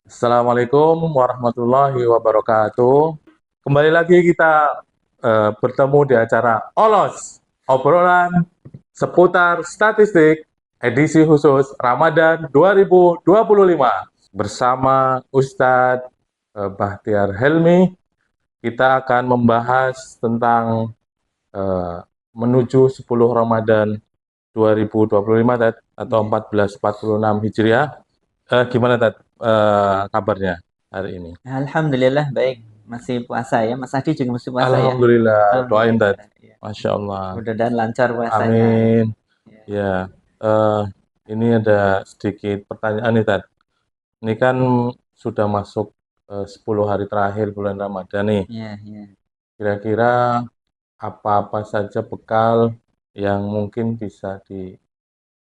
Assalamualaikum warahmatullahi wabarakatuh. Kembali lagi kita bertemu di acara OLOS, obrolan seputar statistik edisi khusus Ramadan 2025. Bersama Ustadz Bahtiar Helmi, kita akan membahas tentang eh, menuju 10 Ramadan 2025 atau Iya. 1446 Hijriah. Gimana kabarnya hari ini? Alhamdulillah baik, masih puasa ya. Mas Adi juga masih puasa ya. Alhamdulillah, doain Alhamdulillah. Ya. Masya Allah. Mudah-mudahan lancar puasanya. Amin. Ya. Ya, eh, ini ada sedikit pertanyaan nih Tat. Ini kan sudah masuk 10 hari terakhir bulan Ramadan nih. Ya, ya. Kira-kira apa-apa saja bekal yang mungkin bisa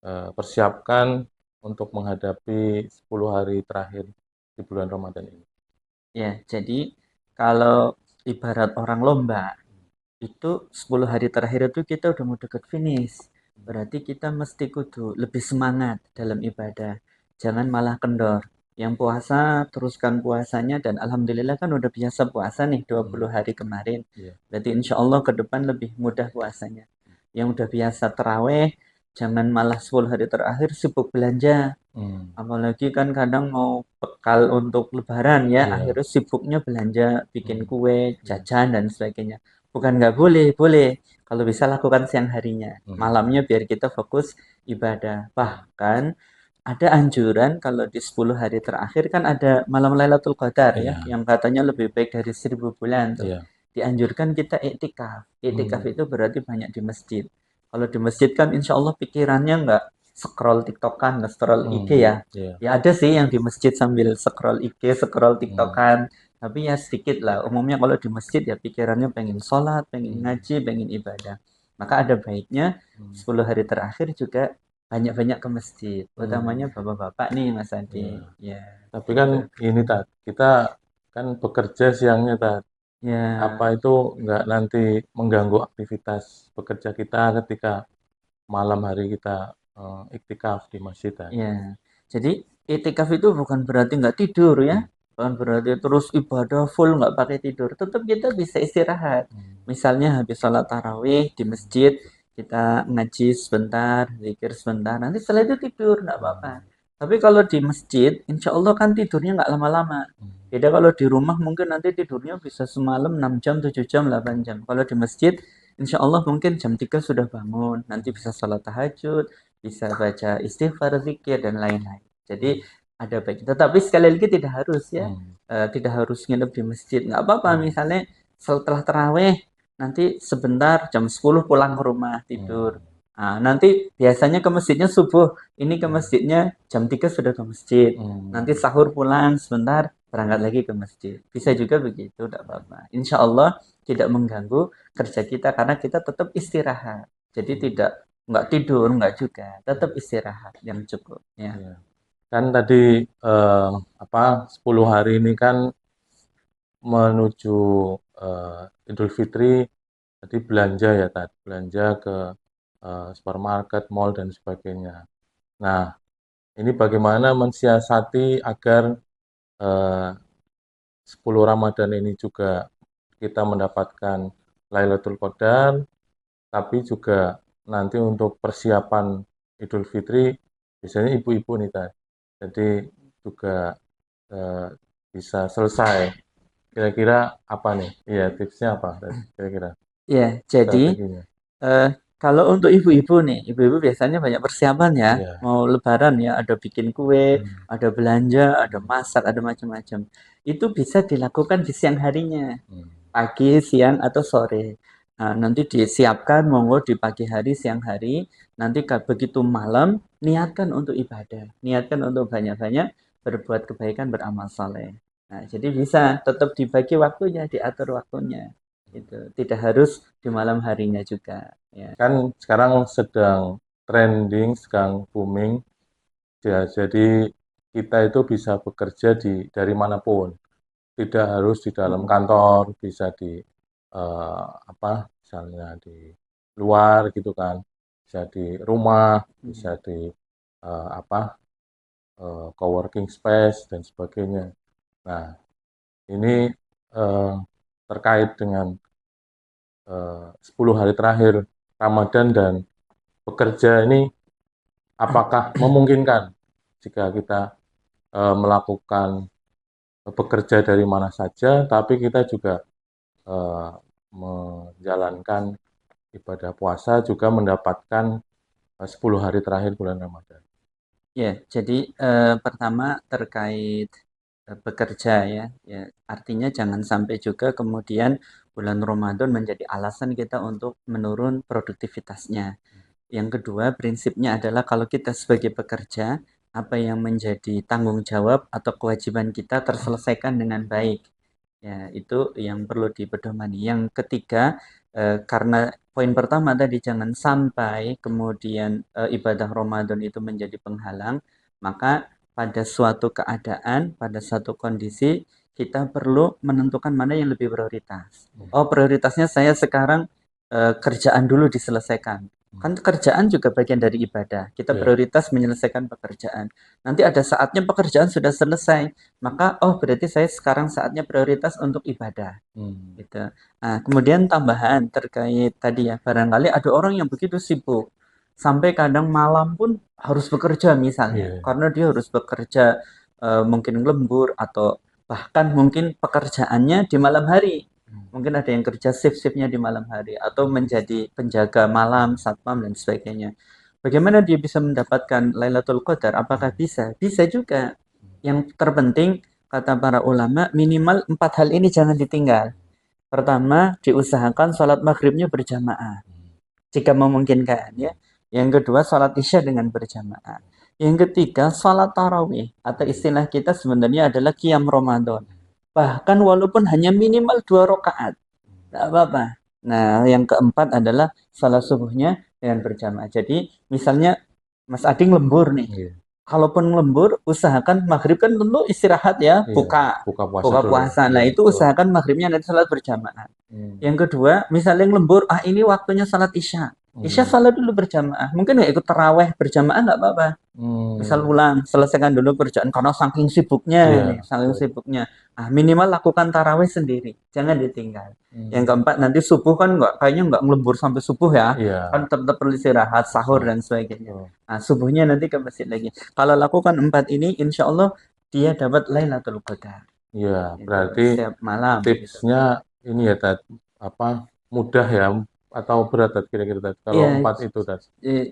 dipersiapkan untuk menghadapi 10 hari terakhir di bulan Ramadan ini? Ya, jadi kalau ibarat orang lomba, itu 10 hari terakhir itu kita udah mau deket finish. Berarti kita mesti kudu lebih semangat dalam ibadah. Jangan malah kendor. Yang puasa, teruskan puasanya. Dan Alhamdulillah kan udah biasa puasa nih 20 Hmm, hari kemarin. iya. Berarti insya Allah ke depan lebih mudah puasanya. Yang udah biasa terawih, jangan malah 10 hari terakhir sibuk belanja. Hmm, Apalagi kan kadang mau bekal untuk lebaran ya, iya. akhirnya sibuknya belanja, bikin Hmm, kue, iya. jajan dan sebagainya. Bukan nggak boleh, boleh. Kalau bisa lakukan siang harinya. Hmm, Malamnya biar kita fokus ibadah. Bahkan ada anjuran kalau di 10 hari terakhir kan ada malam Lailatul Qadar ya, iya, yang katanya lebih baik dari 1000 bulan tuh. iya. Dianjurkan kita iktikaf. Iktikaf Hmm, itu berarti banyak di masjid. Kalau di masjid kan insya Allah pikirannya nggak scroll TikTokan, nggak scroll IG hmm, ya. iya. Ya ada sih yang di masjid sambil scroll IG, scroll Hmm, TikTokan. Tapi ya sedikit lah. Umumnya kalau di masjid ya pikirannya pengen sholat, pengen hmm, ngaji, pengen ibadah. Maka ada baiknya hmm, 10 hari terakhir juga banyak-banyak ke masjid. Utamanya hmm, bapak-bapak nih Mas Adi. iya. Ya, Tapi kan gitu. ini Tat, kita kan bekerja siangnya Tat. Apa Ya, itu nggak nanti mengganggu aktivitas bekerja kita ketika malam hari kita iktikaf di masjid Tat? ya. Jadi itikaf itu bukan berarti nggak tidur ya. Hmm, Bukan berarti terus ibadah full nggak pakai tidur. Tetap kita bisa istirahat. hmm, Misalnya habis sholat tarawih di masjid, kita ngaji sebentar, zikir sebentar. Nanti setelah itu tidur, nggak apa-apa. hmm, Tapi kalau di masjid, insya Allah kan tidurnya nggak lama-lama. hmm, Beda kalau di rumah mungkin nanti tidurnya bisa semalam 6 jam, 7 jam, 8 jam. Kalau di masjid, insya Allah mungkin jam 3 sudah bangun. Nanti bisa sholat tahajud, bisa baca istighfar, zikir, dan lain-lain. Jadi hmm, ada baik. Tetapi sekali lagi tidak harus ya. hmm, Tidak harus nginep di masjid. Nggak apa-apa hmm, misalnya setelah terawih, nanti sebentar jam 10 pulang ke rumah tidur. hmm, Nah, nanti biasanya ke masjidnya subuh. Ini ke hmm, masjidnya jam 3 sudah ke masjid. Nanti hmm, sahur pulang sebentar, berangkat lagi ke masjid. Bisa juga begitu, tidak apa-apa. Insya Allah tidak mengganggu kerja kita karena kita tetap istirahat. Jadi hmm, tidak nggak tidur, nggak juga. Tetap hmm, istirahat yang cukup. Ya, iya. Kan tadi eh, apa 10 hari ini kan menuju Idul Fitri, tadi belanja ya tadi belanja ke supermarket, mall dan sebagainya. Nah, ini bagaimana mensiasati agar eh, 10 Ramadan ini juga kita mendapatkan Lailatul Qadar, tapi juga nanti untuk persiapan Idul Fitri, biasanya ibu-ibu nih tadi. Jadi juga eh, bisa selesai. Kira-kira apa nih? Iya, tipsnya apa? Kira-kira ya. Jadi strateginya. eh, kalau untuk ibu-ibu nih, ibu-ibu biasanya banyak persiapan ya. Iya. Mau Lebaran ya, ada bikin kue, Hmm, ada belanja, ada hmm, masak, ada macam-macam. Itu bisa dilakukan di siang harinya, hmm, pagi, siang, atau sore. Nah, nanti disiapkan, monggo di pagi hari, siang hari. Nanti begitu malam, niatkan untuk ibadah. Niatkan untuk banyak-banyak berbuat kebaikan, beramal soleh. Nah, jadi bisa tetap dibagi waktunya, diatur waktunya. Itu tidak harus di malam harinya juga. Ya, kan sekarang sedang trending, sedang booming. Ya, jadi kita itu bisa bekerja dari manapun. Tidak harus di dalam mm, kantor, bisa di apa, misalnya di luar gitu kan, bisa di rumah, bisa mm, di apa coworking space dan sebagainya. Nah, ini terkait dengan 10 hari terakhir Ramadan dan bekerja ini, apakah memungkinkan jika kita melakukan bekerja dari mana saja, tapi kita juga menjalankan ibadah puasa juga mendapatkan 10 hari terakhir bulan Ramadan. Ya, jadi pertama terkait bekerja ya, artinya jangan sampai juga kemudian bulan Ramadan menjadi alasan kita untuk menurun produktivitasnya. Yang kedua, prinsipnya adalah kalau kita sebagai pekerja, apa yang menjadi tanggung jawab atau kewajiban kita terselesaikan dengan baik. Ya, itu yang perlu dipedomani. Yang ketiga, karena poin pertama tadi jangan sampai kemudian ibadah Ramadan itu menjadi penghalang, maka pada suatu keadaan, pada suatu kondisi, kita perlu menentukan mana yang lebih prioritas. Oh, prioritasnya saya sekarang kerjaan dulu diselesaikan. Kan kerjaan juga bagian dari ibadah. Kita prioritas menyelesaikan pekerjaan. Nanti ada saatnya pekerjaan sudah selesai, maka berarti saya sekarang saatnya prioritas untuk ibadah. Gitu. Nah, kemudian tambahan terkait tadi ya, barangkali ada orang yang begitu sibuk sampai kadang malam pun harus bekerja misalnya, karena dia harus bekerja mungkin lembur atau bahkan mungkin pekerjaannya di malam hari. Mungkin ada yang kerja shift-shiftnya di malam hari atau menjadi penjaga malam, satpam dan sebagainya. Bagaimana dia bisa mendapatkan Lailatul Qadar? Apakah bisa? Bisa juga. Yang terpenting kata para ulama minimal 4 hal ini jangan ditinggal. Pertama, diusahakan sholat maghribnya berjamaah jika memungkinkan ya. Yang kedua, sholat isya dengan berjamaah. Yang ketiga, sholat tarawih atau istilah kita sebenarnya adalah qiyam Ramadan. Bahkan walaupun hanya minimal 2 rakaat, tidak apa-apa. Nah, yang keempat adalah sholat subuhnya dengan berjamaah. Jadi, misalnya Mas Ading lembur nih. Kalaupun lembur, usahakan maghrib kan tentu istirahat ya, buka puasa. Nah, itu usahakan maghribnya nanti sholat berjamaah. Yang kedua, misalnya yang lembur, ini waktunya sholat isya. Isya sholat dulu berjamaah. Mungkin nggak ikut taraweh berjamaah nggak apa-apa. Misal ulang, selesaikan dulu kerjaan karena saking sibuknya, minimal lakukan taraweh sendiri, jangan ditinggal. Yang keempat, nanti subuh kan kayaknya nggak ngelembur sampai subuh ya, kan tetap perlu istirahat, sahur dan sebagainya. Nah, subuhnya nanti ke masjid lagi. Kalau lakukan 4 ini, insya Allah dia dapat Lailatul Qadar. Iya, berarti setiap malam. Tipsnya ini ya, Tad, mudah ya atau berat Tad, kira-kira Tad, kalau 4 itu Tad?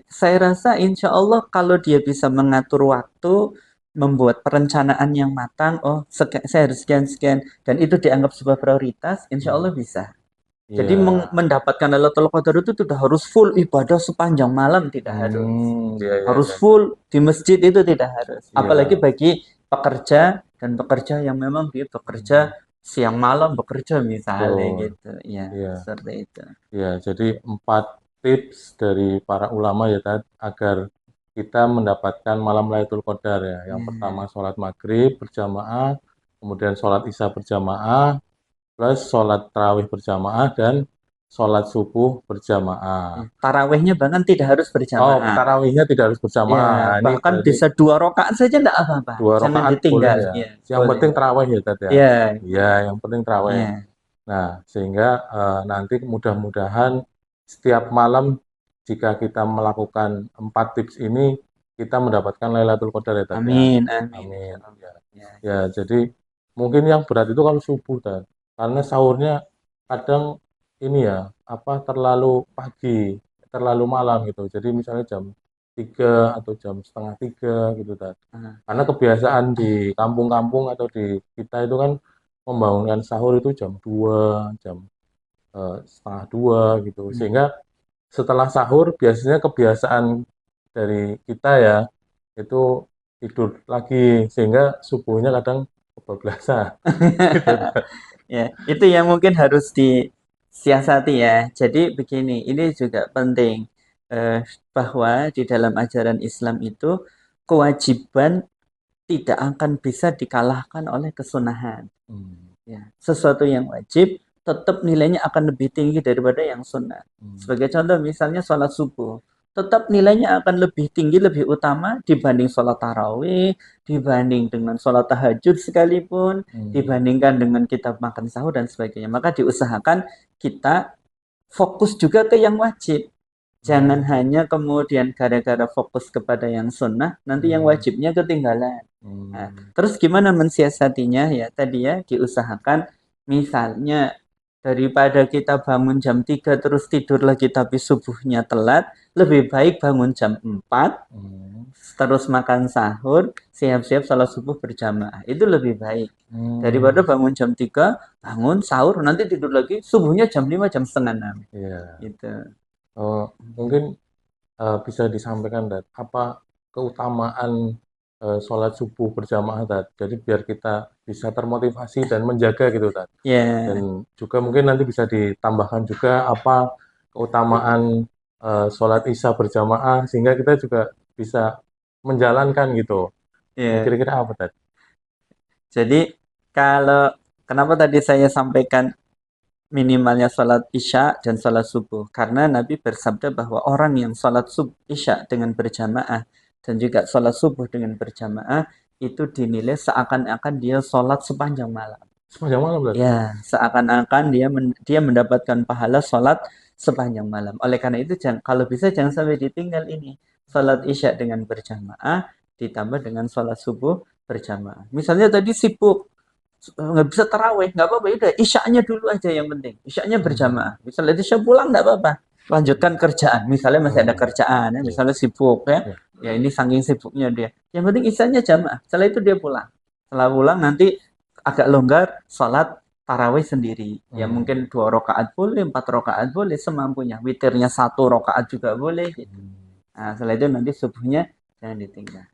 Saya rasa insya Allah kalau dia bisa mengatur waktu, membuat perencanaan yang matang, saya harus sekian-sekian, dan itu dianggap sebuah prioritas, insya Allah bisa. Jadi mendapatkan Lailatul Qadar itu tidak harus full ibadah sepanjang malam, tidak harus. Harus full di masjid itu tidak harus. Apalagi bagi pekerja dan pekerja yang memang dia bekerja siang malam bekerja misalnya gitu. Ya, seperti itu. Ya, jadi 4 tips dari para ulama ya Tad, agar kita mendapatkan malam Lailatul Qadar ya. Yang pertama sholat maghrib berjamaah, kemudian sholat isya berjamaah, plus sholat tarawih berjamaah dan sholat subuh berjamaah. Tarawihnya bahkan tidak harus berjamaah. Tarawihnya tidak harus berjamaah. Bahkan bisa 2 rakaat saja tidak apa-apa. 2 Jangan rakaat ditinggal. boleh ya. Yang penting tarawih ya Tad ya. Iya, yang penting tarawih. Nah, sehingga nanti mudah-mudahan setiap malam jika kita melakukan 4 tips ini, kita mendapatkan Lailatul Qadar ya Tad. Amin. Ya, jadi mungkin yang berat itu kalau subuh Tad. Karena sahurnya kadang ini ya, terlalu pagi, terlalu malam gitu. Jadi misalnya jam 3 atau jam setengah 3 gitu Tad. Karena kebiasaan di kampung-kampung atau di kita itu kan membangunkan sahur itu jam 2, jam setengah 2 gitu. Sehingga setelah sahur biasanya kebiasaan dari kita ya itu tidur lagi, sehingga subuhnya kadang kebablasan. Ya, itu yang mungkin harus disiasati ya. Jadi begini, ini juga penting bahwa di dalam ajaran Islam itu kewajiban tidak akan bisa dikalahkan oleh kesunahan. Ya, sesuatu yang wajib tetap nilainya akan lebih tinggi daripada yang sunnah. Sebagai contoh misalnya sholat subuh. tetap nilainya akan lebih tinggi, lebih utama dibanding sholat tarawih, dibanding dengan sholat tahajud sekalipun, dibandingkan dengan kita makan sahur dan sebagainya. Maka diusahakan kita fokus juga ke yang wajib. Jangan hanya kemudian gara-gara fokus kepada yang sunnah, nanti yang wajibnya ketinggalan. Nah, terus gimana mensiasatinya? Ya tadi ya, diusahakan misalnya daripada kita bangun jam 3 terus tidur lagi tapi subuhnya telat, lebih baik bangun jam 4, terus makan sahur, siap-siap salat subuh berjamaah. Itu lebih baik. Daripada bangun jam 3, bangun sahur, nanti tidur lagi, subuhnya jam 5, jam setengah 6. Iya. Gitu. Mungkin bisa disampaikan, Dad, apa keutamaan sholat subuh berjamaah, Dad? Jadi biar kita bisa termotivasi dan menjaga gitu, Dad. Ya, Dan juga mungkin nanti bisa ditambahkan juga apa keutamaan sholat isya berjamaah sehingga kita juga bisa menjalankan gitu. ya. Kira-kira apa, Dad? Jadi kalau kenapa tadi saya sampaikan minimalnya sholat isya dan sholat subuh? Karena Nabi bersabda bahwa orang yang sholat isya dengan berjamaah dan juga sholat subuh dengan berjamaah itu dinilai seakan-akan dia sholat sepanjang malam. Sepanjang malam, Dad? Ya, seakan-akan dia mendapatkan pahala sholat sepanjang malam. Oleh karena itu, kalau bisa jangan sampai ditinggal ini. Sholat isya dengan berjamaah ditambah dengan sholat subuh berjamaah. Misalnya tadi sibuk, nggak bisa taraweh, nggak apa-apa, udah isyanya dulu aja yang penting. Isyanya berjamaah. Misalnya isya pulang nggak apa-apa. Lanjutkan kerjaan. Misalnya masih ada kerjaan, ya. Misalnya sibuk ya. Ya ini saking sibuknya dia. Yang penting isyanya jamaah. Setelah itu dia pulang. Setelah pulang nanti agak longgar sholat tarawih sendiri. Ya mungkin 2 rakaat boleh, 4 rakaat boleh semampunya. Witirnya 1 rakaat juga boleh. Gitu. Nah, setelah itu nanti subuhnya jangan ditinggal.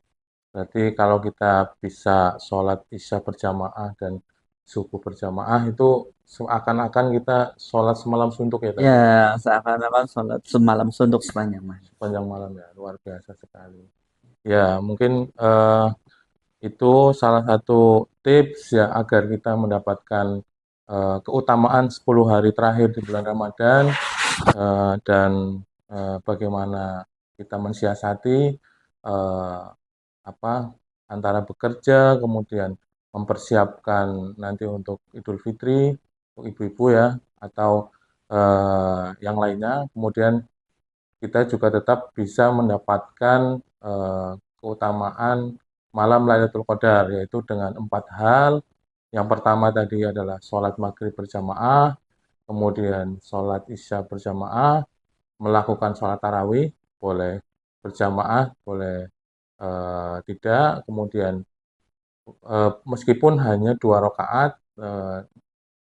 Berarti kalau kita bisa sholat isya berjamaah dan subuh berjamaah itu seakan-akan kita sholat semalam suntuk ya, Dad? Ya, seakan-akan sholat semalam suntuk sepanjang malam. Sepanjang malam ya, luar biasa sekali. Ya, mungkin itu salah satu tips ya agar kita mendapatkan keutamaan 10 hari terakhir di bulan Ramadan dan bagaimana kita mensiasati antara bekerja, kemudian mempersiapkan nanti untuk Idul Fitri, untuk ibu-ibu ya, atau yang lainnya. Kemudian kita juga tetap bisa mendapatkan keutamaan malam Lailatul Qadar, yaitu dengan 4 hal. Yang pertama tadi adalah sholat maghrib berjamaah, kemudian sholat isya berjamaah, melakukan sholat tarawih, boleh berjamaah, boleh tidak, kemudian meskipun hanya 2 rakaat,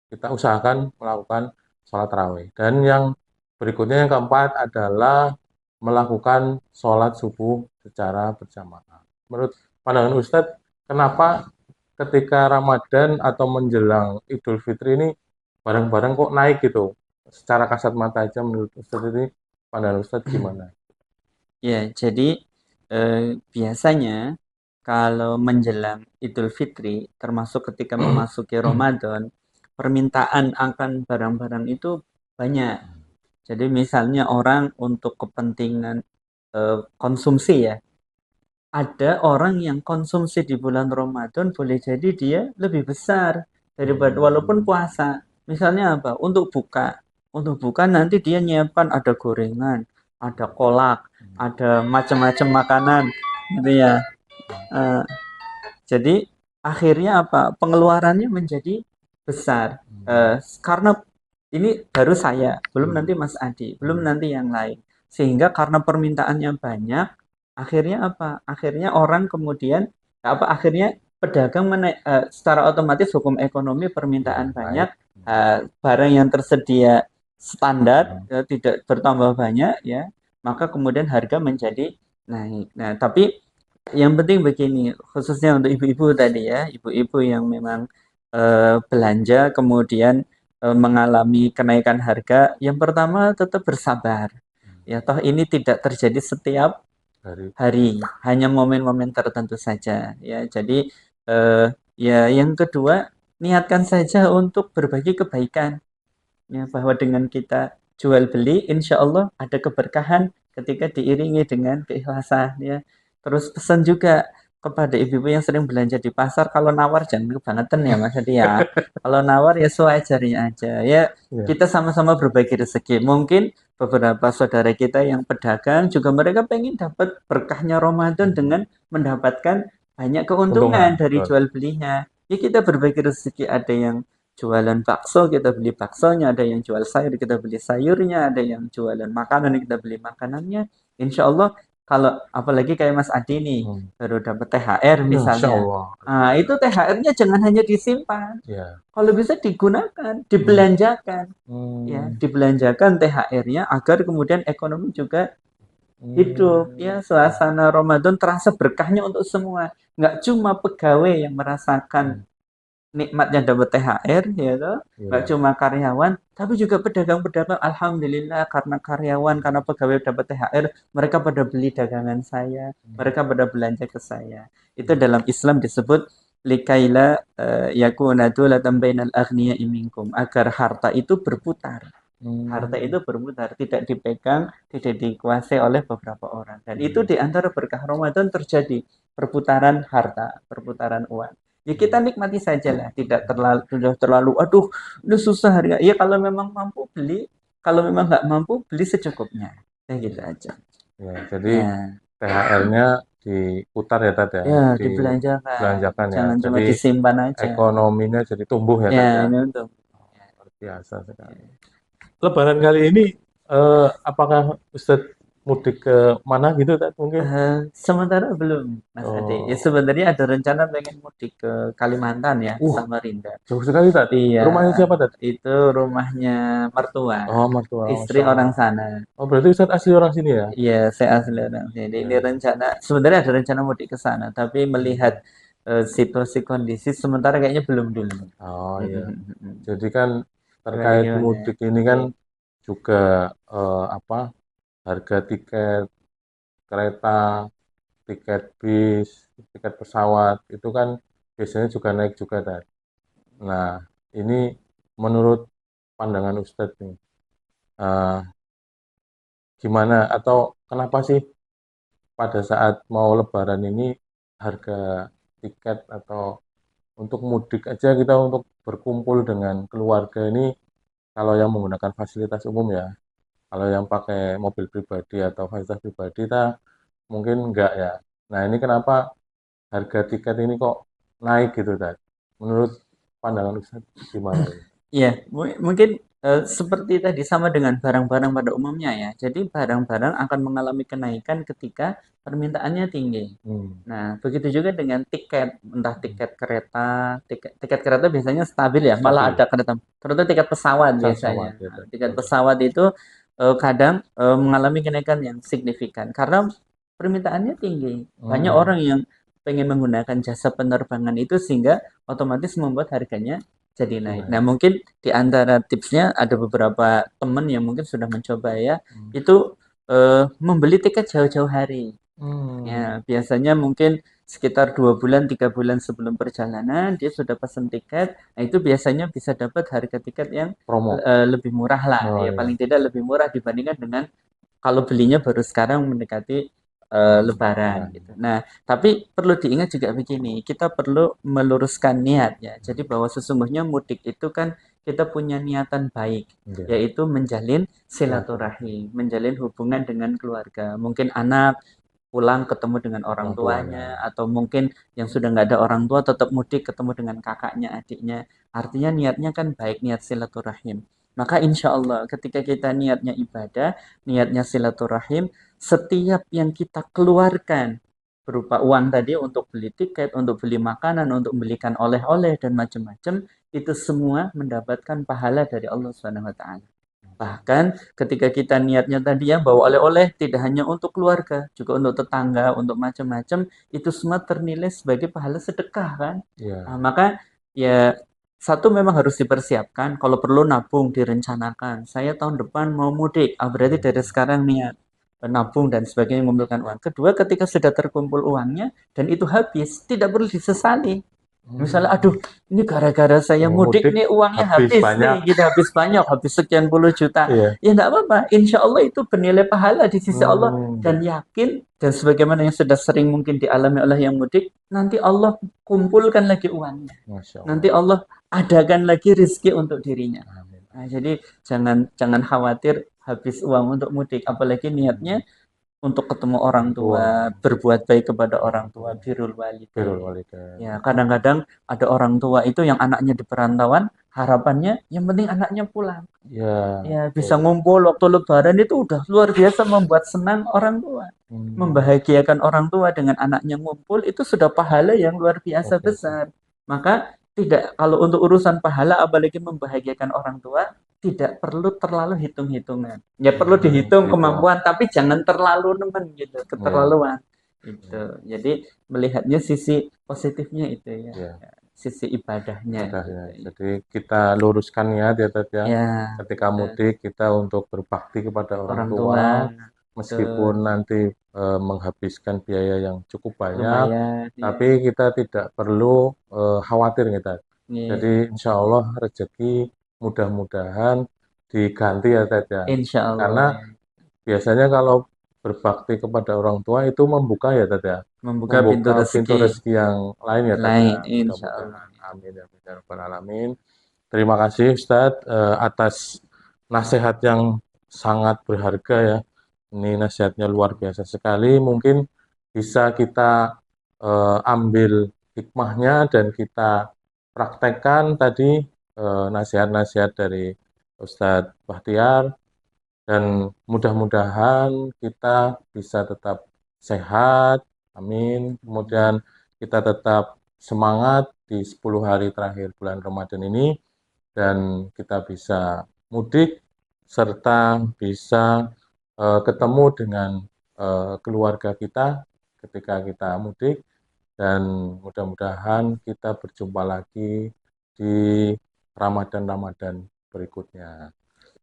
kita usahakan melakukan sholat tarawih. Dan yang berikutnya yang keempat adalah melakukan sholat subuh secara berjamaah. Menurut pandangan Ustadz, kenapa ketika Ramadan atau menjelang Idul Fitri ini barang-barang kok naik gitu? Secara kasat mata aja menurut Ustadz ini, pandangan Ustadz gimana? Ya, jadi biasanya kalau menjelang Idul Fitri, termasuk ketika memasuki Ramadan, permintaan akan barang-barang itu banyak. Jadi misalnya orang untuk kepentingan konsumsi ya, ada orang yang konsumsi di bulan Ramadan boleh jadi dia lebih besar daripada walaupun puasa. Misalnya apa? Untuk buka. Untuk buka nanti dia nyiapkan ada gorengan, ada kolak, ada macam-macam makanan gitu ya. Jadi akhirnya apa? Pengeluarannya menjadi besar. Karena ini baru saya, belum nanti Mas Adi, belum nanti yang lain. Sehingga karena permintaannya banyak, akhirnya apa? Akhirnya orang kemudian akhirnya pedagang secara otomatis hukum ekonomi permintaan banyak, barang yang tersedia standar tidak bertambah banyak ya, maka kemudian harga menjadi naik. Nah, tapi yang penting begini, khususnya untuk ibu-ibu tadi ya, ibu-ibu yang memang belanja kemudian mengalami kenaikan harga, yang pertama tetap bersabar. Ya, toh ini tidak terjadi setiap hari, hanya momen-momen tertentu saja. Ya, jadi ya yang kedua niatkan saja untuk berbagi kebaikan. Ya, bahwa dengan kita jual beli, insya Allah ada keberkahan ketika diiringi dengan keikhlasan ya. Terus pesan juga kepada ibu-ibu yang sering belanja di pasar, kalau nawar jangan kebangetan ya Mas Adi ya. Kalau nawar ya sewajarnya aja. Ya Iya. kita sama-sama berbagi rezeki. Mungkin beberapa saudara kita yang pedagang juga mereka pengen dapat berkahnya Ramadan dengan mendapatkan banyak Keuntungan, keuntungan dari betul. jual belinya. Ya kita berbagi rezeki, ada yang jualan bakso kita beli baksonya, ada yang jual sayur kita beli sayurnya, ada yang jualan makanan kita beli makanannya. Insya Allah kalau apalagi kayak Mas Adi nih Hmm. baru dapat THR Masya misalnya. Allah. Nah, itu THR-nya jangan hanya disimpan. Ya. Kalau bisa digunakan, Hmm. dibelanjakan. Ya, Hmm. dibelanjakan THR-nya agar kemudian ekonomi juga hidup. Ya, suasana Ramadan terasa berkahnya untuk semua. Nggak cuma pegawai yang merasakan Hmm. nikmatnya dapat THR, ya toh. Nggak Ya. cuma karyawan, tapi juga pedagang-pedagang. Alhamdulillah karena karyawan, karena pegawai dapat THR, mereka pada beli dagangan saya, mereka pada belanja ke saya. Itu dalam Islam disebut likaila yakuna dulatan bainal aghniya'i minkum, agar harta itu berputar. Harta Hmm. itu berputar, tidak dipegang, tidak dikuasai oleh beberapa orang. Dan itu di antara berkah Ramadan terjadi perputaran harta, perputaran uang. Ya kita nikmati saja lah, tidak terlalu sudah terlalu, aduh, ini susah harga. Ya kalau memang mampu beli, kalau memang nggak mampu beli secukupnya. Ya gitu aja. Ya, jadi Ya, THR-nya diputar ya Tat ya, ya dibelanjakan, dibelanjakan ya. jangan cuma Jadi disimpan aja. ekonominya jadi tumbuh ya Ya Tat ya. ini untuk. Luar biasa sekali. Lebaran kali ini apakah Ustadz mudik ke mana gitu Tat mungkin? Sementara belum, Mas Ade. Ya Oh, sebenarnya ada rencana pengen mudik ke Kalimantan ya, uh, Samarinda. jauh sekali Tat. Iya, Rumahnya siapa Tat? itu rumahnya mertua, Oh, mertua, istri Masya orang Allah. sana. Oh, berarti Ustadz asli orang sini ya? Iya, saya asli orang sini. Ya, Ini rencana, sebenarnya ada rencana mudik ke sana, tapi melihat ya. situasi kondisi sementara kayaknya belum dulu. Oh iya. Jadi kan Gimana terkait gimana? mudik ini kan juga apa harga tiket kereta, tiket bis, tiket pesawat itu kan biasanya juga naik juga Tat. Nah, ini menurut pandangan Ustadz nih, eh, gimana atau kenapa sih pada saat mau Lebaran ini harga tiket atau untuk mudik aja kita untuk berkumpul dengan keluarga ini kalau yang menggunakan fasilitas umum ya, kalau yang pakai mobil pribadi atau fasilitas pribadi kita mungkin enggak ya. Nah ini kenapa harga tiket ini kok naik gitu Tad? Menurut pandangan Ustaz gimana ini? Iya, mungkin seperti tadi sama dengan barang-barang pada umumnya ya. Jadi barang-barang akan mengalami kenaikan ketika permintaannya tinggi. Hmm. Nah, begitu juga dengan tiket, entah tiket kereta, tiket kereta biasanya stabil ya, malah Stabil, ada kereta, terutama tiket pesawat tiket biasanya. pesawat ya Nah, Tad. tiket Betul. pesawat itu kadang mengalami kenaikan yang signifikan karena permintaannya tinggi. Banyak Hmm. orang yang pengen menggunakan jasa penerbangan itu sehingga otomatis membuat harganya jadi Jadi naik. Nah, naik. mungkin di antara tipsnya ada beberapa teman yang mungkin sudah mencoba ya, Hmm. itu membeli tiket jauh-jauh hari. Hmm. Ya, biasanya mungkin sekitar 2 bulan, 3 bulan sebelum perjalanan dia sudah pesan tiket. Nah, itu biasanya bisa dapat harga tiket yang Promo. lebih murah lah. Oh Ya, paling ya. tidak lebih murah dibandingkan dengan kalau belinya baru sekarang mendekati Lebaran Lebaran. gitu. Nah, tapi perlu diingat juga begini, kita perlu meluruskan niat ya. Jadi bahwa sesungguhnya mudik itu kan kita punya niatan baik, Ya. yaitu menjalin Silaturahmi silaturahim, menjalin hubungan dengan keluarga. Mungkin anak pulang ketemu dengan orang orang tuanya. tuanya, atau mungkin yang sudah nggak ada orang tua tetap mudik ketemu dengan kakaknya, adiknya. Artinya niatnya kan baik, niat silaturahim. Maka insya Allah ketika kita niatnya ibadah, niatnya silaturahim, setiap yang kita keluarkan berupa uang tadi untuk beli tiket, untuk beli makanan, untuk belikan oleh-oleh dan macam-macam, itu semua mendapatkan pahala dari Allah Subhanahu wa taala. Bahkan ketika kita niatnya tadi ya bawa oleh-oleh tidak hanya untuk keluarga, juga untuk tetangga, untuk macam-macam, itu semua ternilai sebagai pahala sedekah kan. Nah, Ya. maka ya satu memang harus dipersiapkan, kalau perlu nabung, direncanakan. Saya tahun depan mau mudik, berarti dari sekarang niat nabung dan sebagainya mengumpulkan uang. Kedua, ketika sudah terkumpul uangnya dan itu habis, tidak perlu disesali. Misalnya, aduh, ini gara-gara saya mudik mudik nih uangnya habis habis banyak. nih, gitu habis banyak, habis sekian puluh juta. Iya. Ya nggak apa-apa, insya Allah itu bernilai pahala di sisi Allah Hmm, dan yakin dan sebagaimana yang sudah sering mungkin dialami oleh yang mudik, nanti Allah kumpulkan lagi uangnya. Masya Nanti Allah. Allah adakan lagi rezeki untuk dirinya. Amin. Nah, jadi jangan jangan khawatir habis uang untuk mudik, apalagi Hmm. niatnya untuk ketemu Orang orang tua. tua, berbuat baik kepada orang Orang tua, tua. birrul Birrul walidain. walidain. Ya, kadang-kadang ada orang tua itu yang anaknya di perantauan, harapannya yang penting anaknya pulang. Ya, Ya, bisa betul. ngumpul waktu lebaran itu udah luar biasa membuat senang orang tua. Hmm, Membahagiakan orang tua dengan anaknya ngumpul itu sudah pahala yang luar luar biasa biasa. besar. Maka tidak kalau untuk urusan pahala apalagi membahagiakan orang tua tidak perlu terlalu hitung-hitungan. Ya perlu dihitung Gitu. kemampuan tapi jangan terlalu nemen gitu, Ya, keterlaluan. ya, Gitu. Jadi melihatnya sisi positifnya itu ya, ya. sisi ibadahnya Ibadahnya. gitu ya. Jadi kita luruskan niat ya Ted ya. Ya, Ketika betul. mudik kita untuk berbakti kepada orang Orang tua, tua, meskipun betul. nanti menghabiskan biaya yang cukup banyak, Lumayan ya. tapi kita tidak perlu khawatir kita. Iya, Jadi insya Allah rezeki mudah-mudahan diganti ya Ted ya. insya Allah Karena ya. biasanya kalau berbakti kepada orang tua itu membuka ya Ted ya. Membuka pintu Membuka pintu rezeki rezeki yang lain ya Ted ya. lain, insya Allah. Mudah-mudahan. Amin ya rabbal alamin. Terima kasih Ustadz atas nasihat yang sangat berharga ya. Ini nasihatnya luar biasa sekali. Mungkin bisa kita ambil hikmahnya dan kita praktekkan tadi nasihat-nasihat dari Ustadz Bahtiar dan mudah-mudahan kita bisa tetap sehat. Amin. Kemudian kita tetap semangat di 10 hari terakhir bulan Ramadan ini dan kita bisa mudik serta bisa ketemu dengan keluarga kita ketika kita mudik dan mudah-mudahan kita berjumpa lagi di Ramadan-Ramadan berikutnya.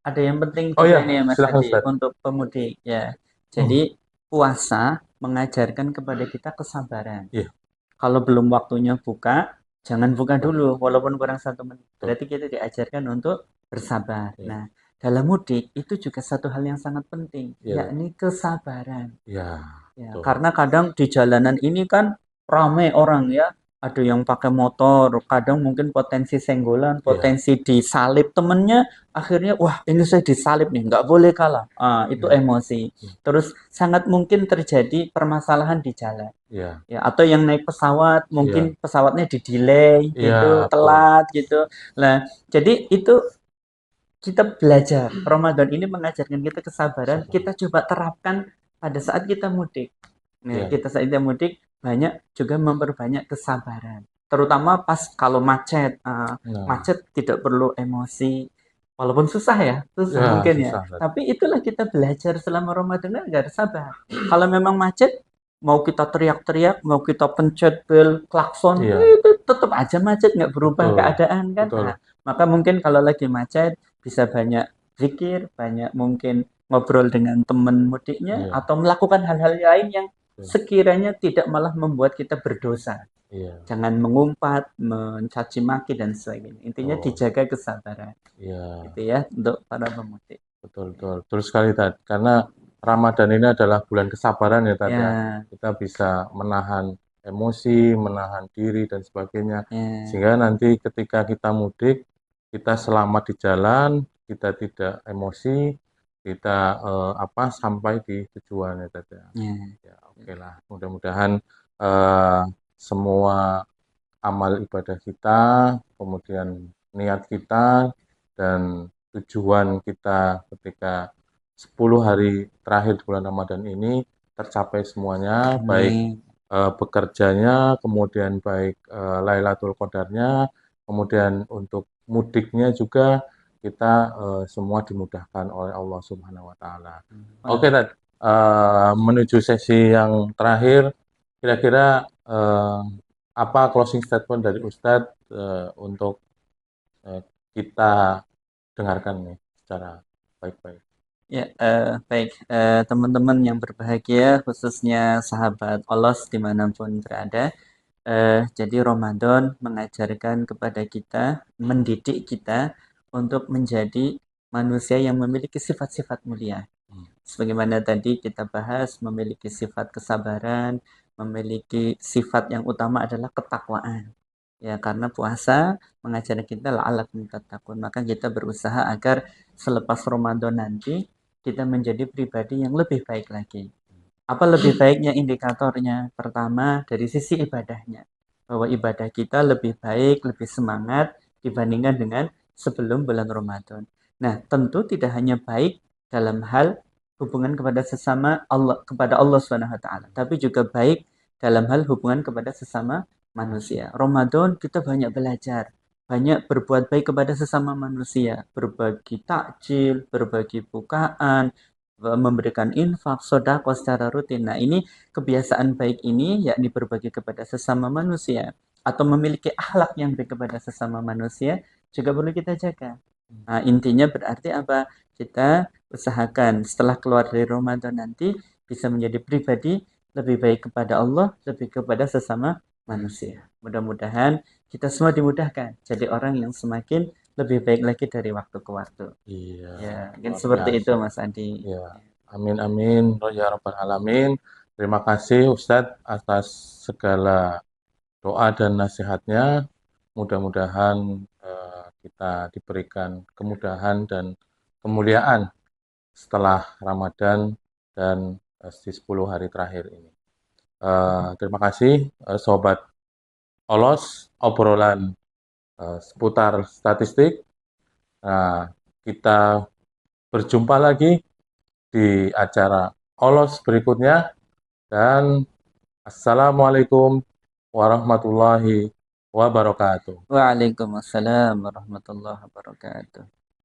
Ada yang penting Oh juga ya, ini ya Mas silakan Hadi Ustaz. untuk pemudik ya. Hmm, Jadi puasa mengajarkan kepada kita kesabaran. iya, Kalau belum waktunya buka, jangan buka betul, dulu walaupun kurang 1 menit. betul. Berarti kita diajarkan untuk bersabar. Iya, Nah, dalam mudik itu juga satu hal yang sangat penting, iya, Ustaz. yakni kesabaran. Iya, Ya, betul. karena kadang di jalanan ini kan ramai orang ya. Ada yang pakai motor, kadang mungkin potensi senggolan, Iya, potensi disalip temennya, akhirnya wah ini saya disalip nih, nggak boleh kalah. Ah, itu iya, emosi. iya, Terus sangat mungkin terjadi permasalahan di jalan. iya, Ya, atau yang naik pesawat, iya, mungkin pesawatnya di-delay iya, gitu, betul. telat gitu. Nah, jadi itu kita belajar. Ramadan ini mengajarkan kita kesabaran, Sabar. kita coba terapkan pada saat kita mudik. Nah, Iya, kita saat kita mudik banyak juga memperbanyak kesabaran. Terutama pas kalau macet. nah, Macet tidak perlu emosi. Walaupun susah ya, susah ya mungkin ya. susah, Ustaz. Tapi itulah kita belajar selama Ramadan agar sabar. Kalau memang macet, mau kita teriak-teriak, mau kita pencet bel, klakson, Iya, itu tetap aja macet, nggak berubah betul, keadaan kan. betul. Nah, maka mungkin kalau lagi macet, bisa banyak zikir, banyak mungkin ngobrol dengan teman mudiknya, Iya, atau melakukan hal-hal lain yang betul. sekiranya tidak malah membuat kita berdosa. Iya, Jangan mengumpat, mencaci maki, dan sebagainya. Intinya betul. dijaga kesabaran. Iya, Gitu ya, untuk para pemudik. betul, betul. Betul sekali, Tad. Karena Ramadan ini adalah bulan kesabaran ya, Tad ya. Ya, Kita bisa menahan emosi, menahan diri, dan sebagainya. ya, Sehingga nanti ketika kita mudik, kita selamat di jalan, kita tidak emosi, kita sampai di tujuan ya, Tad ya. ya. Ya, oke lah. Mudah-mudahan eh, semua amal ibadah kita, kemudian niat kita, dan tujuan kita ketika 10 hari terakhir di bulan Ramadan ini tercapai semuanya, baik Amin. bekerjanya, kemudian baik Lailatul Qadarnya, kemudian untuk mudiknya juga kita semua dimudahkan oleh Allah Subhanahu wa taala. Oke, Wah, Tad. Menuju sesi yang terakhir, kira-kira apa closing statement dari Ustadz untuk eh, kita dengarkan nih secara baik-baik. ya, baik. Teman-teman yang berbahagia, khususnya sahabat Allah dimanapun berada. Jadi Ramadan mengajarkan kepada kita, mendidik kita untuk menjadi manusia yang memiliki sifat-sifat mulia. Sebagaimana tadi kita bahas, memiliki sifat kesabaran, memiliki sifat yang utama adalah ketakwaan. Ya, karena puasa mengajarkan kita la'allakum tattaqun. Maka kita berusaha agar selepas Ramadan nanti kita menjadi pribadi yang lebih baik lagi. Apa lebih baiknya indikatornya? Pertama, dari sisi ibadahnya. Bahwa ibadah kita lebih baik, lebih semangat dibandingkan dengan sebelum bulan Ramadan. Nah, tentu tidak hanya baik dalam hal hubungan kepada sesama Allah, kepada Allah Subhanahu wa taala, tapi juga baik dalam hal hubungan kepada sesama manusia. Ramadan kita banyak belajar, banyak berbuat baik kepada sesama manusia, berbagi takjil, berbagi bukaan, memberikan infak, sedekah secara rutin. Nah, ini kebiasaan baik ini yakni berbagi kepada sesama manusia atau memiliki akhlak yang baik kepada sesama manusia juga perlu kita jaga. Nah, intinya berarti apa? Kita usahakan setelah keluar dari Ramadan nanti bisa menjadi pribadi lebih baik kepada Allah, lebih kepada sesama manusia. Mudah-mudahan kita semua dimudahkan jadi orang yang semakin lebih baik lagi dari waktu ke waktu. Iya, Ya, mungkin luar seperti itu biasa. Mas Andi. Ya, amin amin ya rabbal alamin. Terima kasih Ustadz atas segala doa dan nasihatnya. Mudah-mudahan kita diberikan kemudahan dan kemuliaan setelah Ramadan dan di 10 hari terakhir ini. Terima kasih Sobat Olos, obrolan seputar statistik. Nah, kita berjumpa lagi di acara Olos berikutnya dan Assalamualaikum warahmatullahi wabarakatuh. Waalaikumsalam warahmatullahi wabarakatuh.